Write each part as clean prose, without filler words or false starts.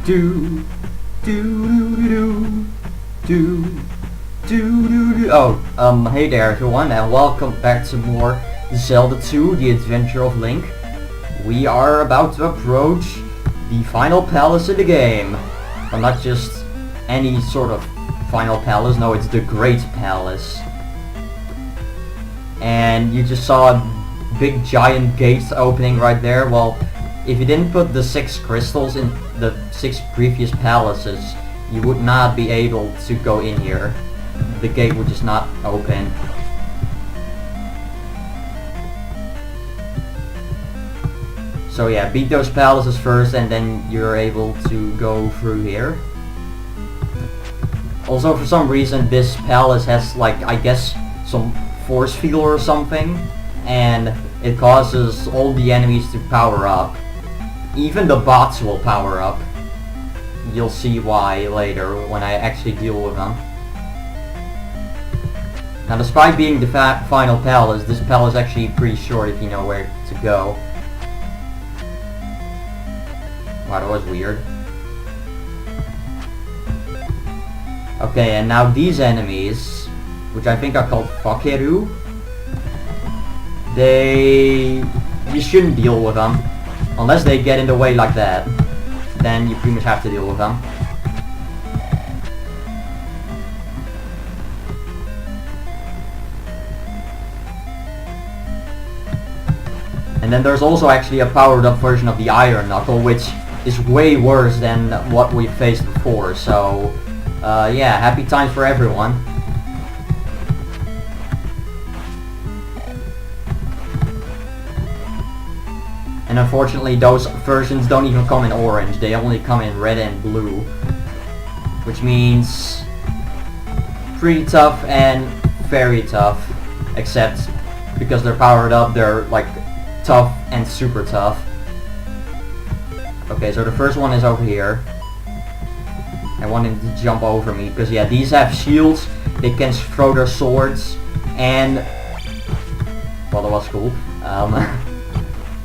Do do do do do do. Oh, hey there everyone, and welcome back to more Zelda 2: The Adventure of Link. We are about to approach the final palace in the game. Well, not just any sort of final palace, no, it's the Great Palace. And you just saw big giant gates opening right there. Well, if you didn't put the 6 crystals in the 6 previous palaces, you would not be able to go in here. The gate would just not open. So yeah, beat those palaces first and then you're able to go through here. Also, for some reason this palace has, like, I guess some force field or something, and it causes all the enemies to power up. Even the bots will power up. You'll see why later when I actually deal with them. Now, despite being the final palace, this palace is actually pretty short if you know where to go. Wow, that was weird. Okay, and now these enemies, which I think are called Fakeru, you shouldn't deal with them. Unless they get in the way like that. Then you pretty much have to deal with them. And then there's also actually a powered up version of the Iron Knuckle, which is way worse than what we faced before. So, yeah, happy times for everyone. And unfortunately those versions don't even come in orange, they only come in red and blue. Which means pretty tough and very tough. Except because they're powered up, they're like tough and super tough. Okay, so the first one is over here. I want him to jump over me because yeah, these have shields, they can throw their swords, and well, that was cool.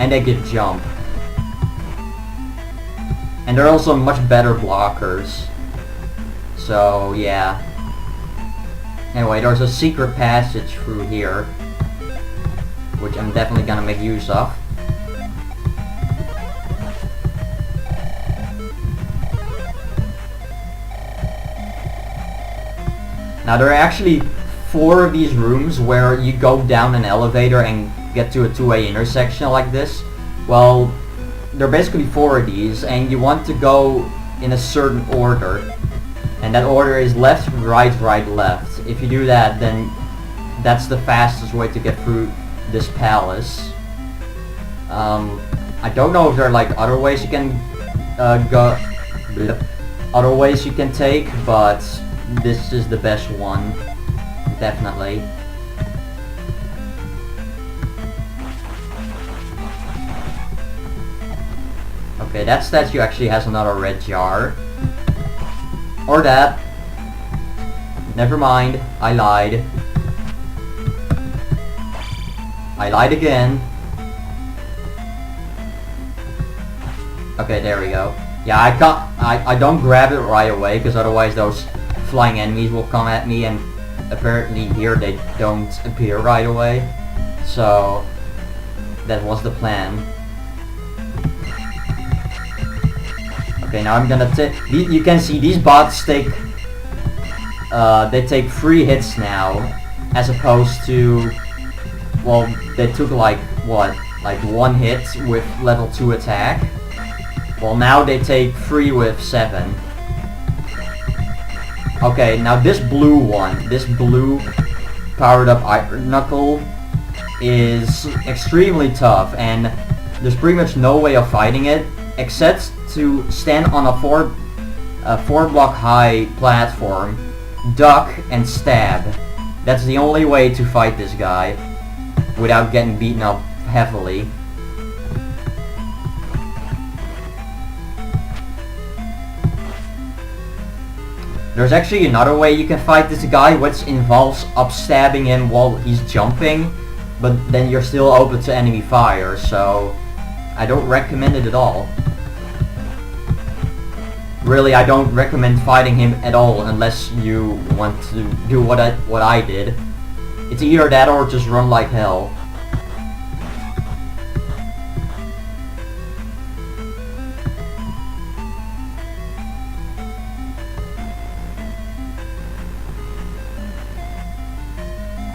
And they can jump. And they're also much better blockers. So yeah. Anyway, there's a secret passage through here, which I'm definitely gonna make use of. Now there are actually 4 of these rooms where you go down an elevator and get to a two-way intersection like this. Well, there are basically 4 of these, and you want to go in a certain order. And that order is left, right, right, left. If you do that, then that's the fastest way to get through this palace. I don't know if there are like other ways you can other ways you can take, but this is the best one, definitely. Okay, that statue actually has another red jar. Or that. Never mind, I lied. I lied again. Okay, there we go. Yeah, I don't grab it right away, because otherwise those flying enemies will come at me, and apparently here they don't appear right away. So, that was the plan. Okay, now I'm gonna take. You can see these bots take. They take 3 hits now, as opposed to. Well, they took like what, like 1 hit with level 2 attack. Well, now they take 3 with 7. Okay, now this blue one, this blue powered up Iron Knuckle, is extremely tough, and there's pretty much no way of fighting it except to stand on a 4 block high platform, duck, and stab. That's the only way to fight this guy without getting beaten up heavily. There's actually another way you can fight this guy, which involves upstabbing him while he's jumping, but then you're still open to enemy fire, so I don't recommend it at all. Really, I don't recommend fighting him at all unless you want to do what I did. It's either that or just run like hell.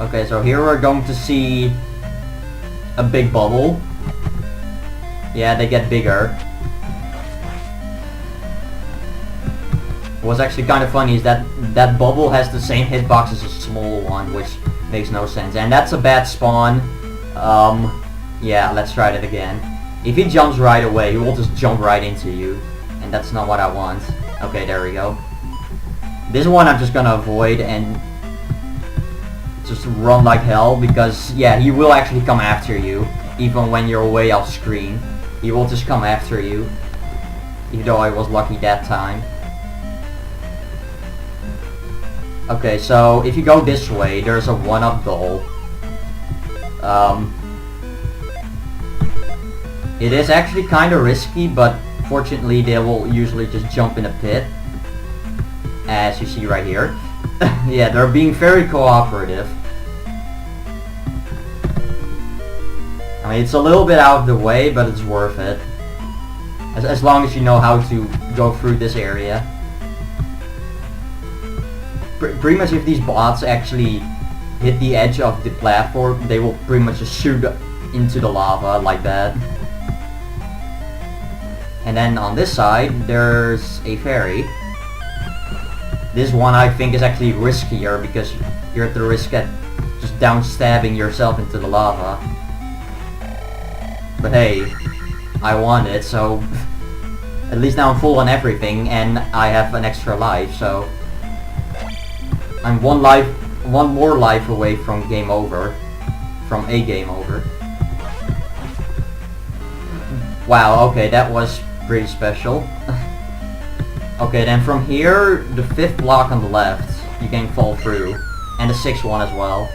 Okay, so here we're going to see a big bubble. Yeah, they get bigger. What's actually kind of funny is that that bubble has the same hitbox as a small one, which makes no sense. And that's a bad spawn. Yeah, let's try that again. If he jumps right away, he will just jump right into you. And that's not what I want. Okay, there we go. This one I'm just gonna avoid and just run like hell, because yeah, he will actually come after you even when you're way off screen. He will just come after you, even though I was lucky that time. Okay, so if you go this way, there's a 1-up goal. It is actually kind of risky, but fortunately they will usually just jump in a pit, as you see right here. Yeah, they're being very cooperative. I mean, it's a little bit out of the way, but it's worth it. As long as you know how to go through this area. Pretty much if these bots actually hit the edge of the platform, they will pretty much just shoot into the lava like that. And then on this side, there's a ferry. This one I think is actually riskier because you're at the risk at just down-stabbing yourself into the lava. But hey, I won it, so at least now I'm full on everything and I have an extra life, so I'm one more life away from game over. From a game over. Wow, okay, that was pretty special. Okay, then from here, the 5th block on the left, you can fall through. And the 6th one as well.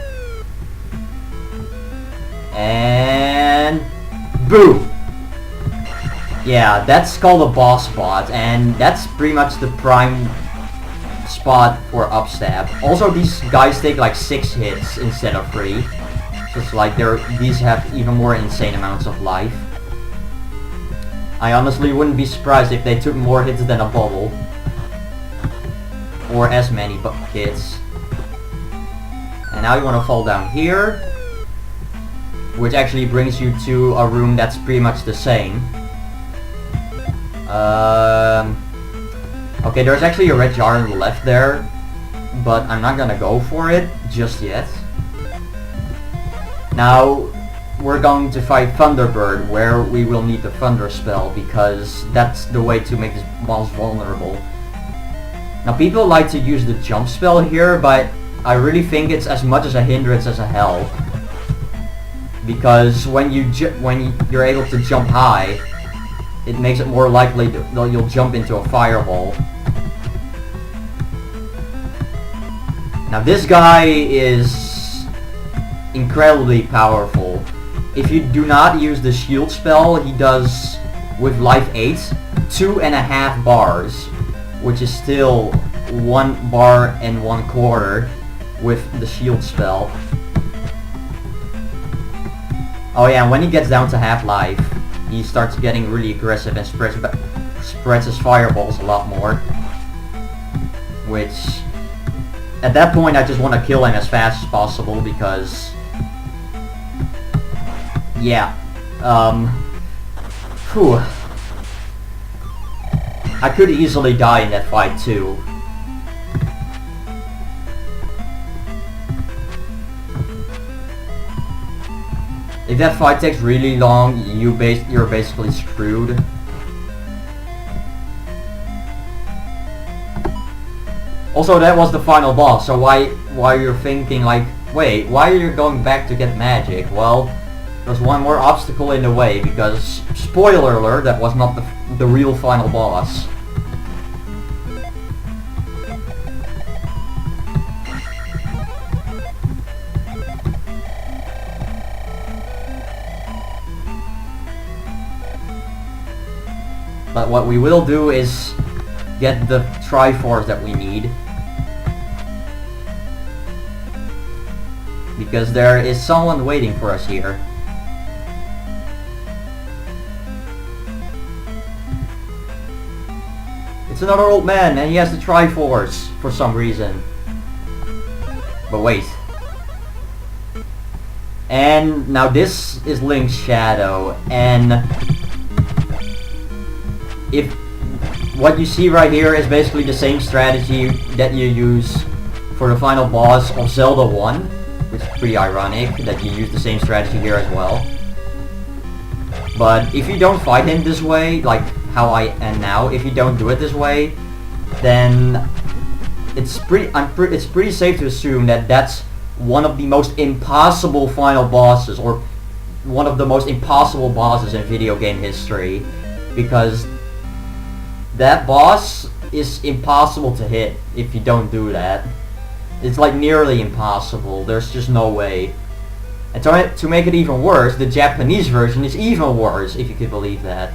And boom! Yeah, that's called a boss spot, and that's pretty much the prime spot for upstab. Also, these guys take like 6 hits instead of 3. So it's like these have even more insane amounts of life. I honestly wouldn't be surprised if they took more hits than a bubble. Or as many hits. And now you want to fall down here. Which actually brings you to a room that's pretty much the same. Okay, there's actually a red jar on the left there. But I'm not gonna go for it just yet. Now, we're going to fight Thunderbird, where we will need the Thunder spell, because that's the way to make this boss vulnerable. Now, people like to use the jump spell here, but I really think it's as much as a hindrance as a help. Because when you're able to jump high, it makes it more likely that you'll jump into a fireball. Now, this guy is incredibly powerful. If you do not use the shield spell, he does, with life 8, 2.5 bars, which is still 1 bar and 1/4 with the shield spell. Oh yeah, and when he gets down to half life, he starts getting really aggressive and spreads his fireballs a lot more. Which, at that point, I just want to kill him as fast as possible because... yeah. Whew. I could easily die in that fight too. If that fight takes really long, you're basically screwed. Also, that was the final boss, so why you're thinking like, wait, why are you going back to get magic? Well, there's one more obstacle in the way, because, spoiler alert, that was not the real final boss. But what we will do is get the Triforce that we need. Because there is someone waiting for us here. It's another old man, and he has the Triforce for some reason. But wait. And now this is Link's shadow, and if what you see right here is basically the same strategy that you use for the final boss of Zelda 1, which is pretty ironic that you use the same strategy here as well. But if you don't fight him this way, like how I am now, if you don't do it this way, then it's pretty safe to assume that that's one of the most impossible final bosses, or one of the most impossible bosses in video game history, because that boss is impossible to hit if you don't do that. It's like nearly impossible. There's just no way. And to make it even worse, the Japanese version is even worse, if you could believe that.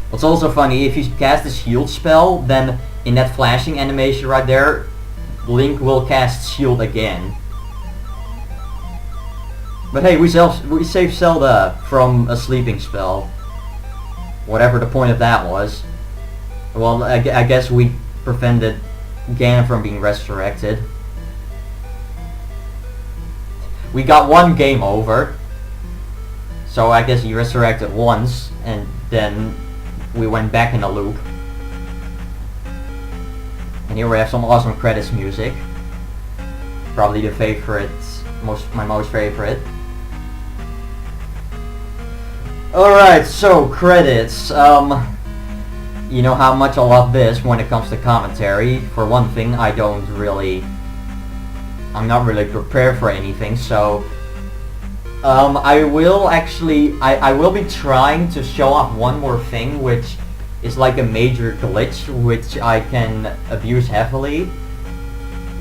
What's also funny, if you cast the shield spell, then in that flashing animation right there, Link will cast shield again. But hey, we saved Zelda from a sleeping spell. Whatever the point of that was. Well, I guess we prevented Ganon from being resurrected. We got one game over. So I guess he resurrected once, and then we went back in a loop. And here we have some awesome credits music. Probably the favorite, my most favorite. Alright, so credits. You know how much I love this when it comes to commentary. For one thing, I'm not really prepared for anything, so I will be trying to show off one more thing, which is like a major glitch, which I can abuse heavily,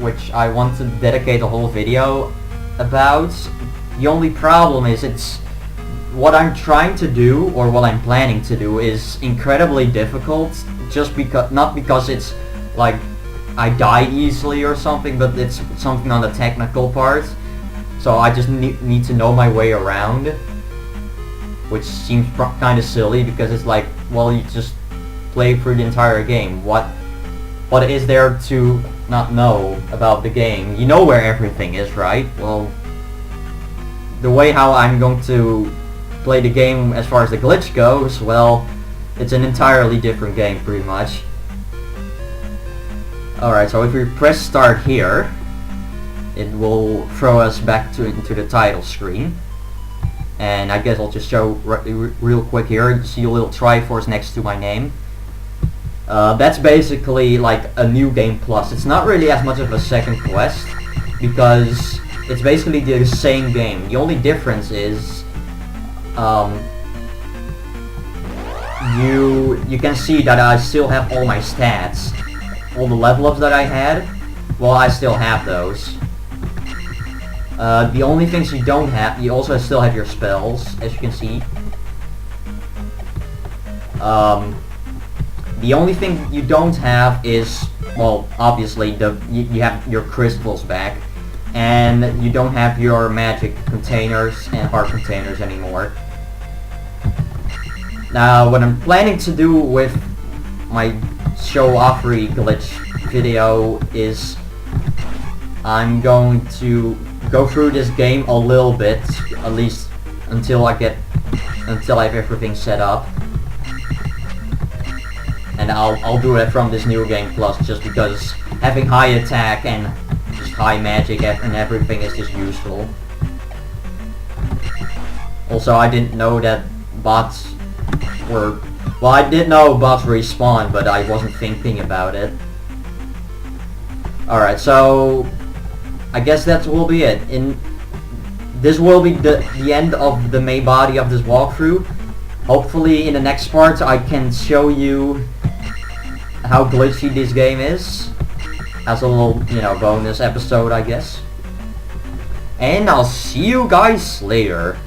which I want to dedicate a whole video about. The only problem is what I'm trying to do, or what I'm planning to do, is incredibly difficult, not because it's like I die easily or something, but it's something on the technical part. So I just need to know my way around, which seems kind of silly, because it's like, well, you just play through the entire game. What is there to not know about the game? You know where everything is, right? Well, the way how I'm going to play the game as far as the glitch goes, well, it's an entirely different game, pretty much. Alright, so if we press start here, it will throw us back into the title screen. And I guess I'll just show real quick here. You see a little Triforce next to my name. That's basically like a new game plus. It's not really as much of a second quest, because it's basically the same game. The only difference is you can see that I still have all my stats. All the level ups that I had, well, I still have those. The only things you don't have, you also still have your spells, as you can see. The only thing you don't have is, well, obviously you have your crystals back, and you don't have your magic containers and heart containers anymore. Now, what I'm planning to do with my show offery glitch video is I'm going to go through this game a little bit, at least until I have everything set up. And I'll do it from this new game plus, just because having high attack and just high magic and everything is just useful. Also, I didn't know that bots were... Well, I did know bots respawn, but I wasn't thinking about it. Alright, so I guess that will be it. This will be the end of the main body of this walkthrough. Hopefully in the next part I can show you how glitchy this game is. As a little, bonus episode, I guess. And I'll see you guys later.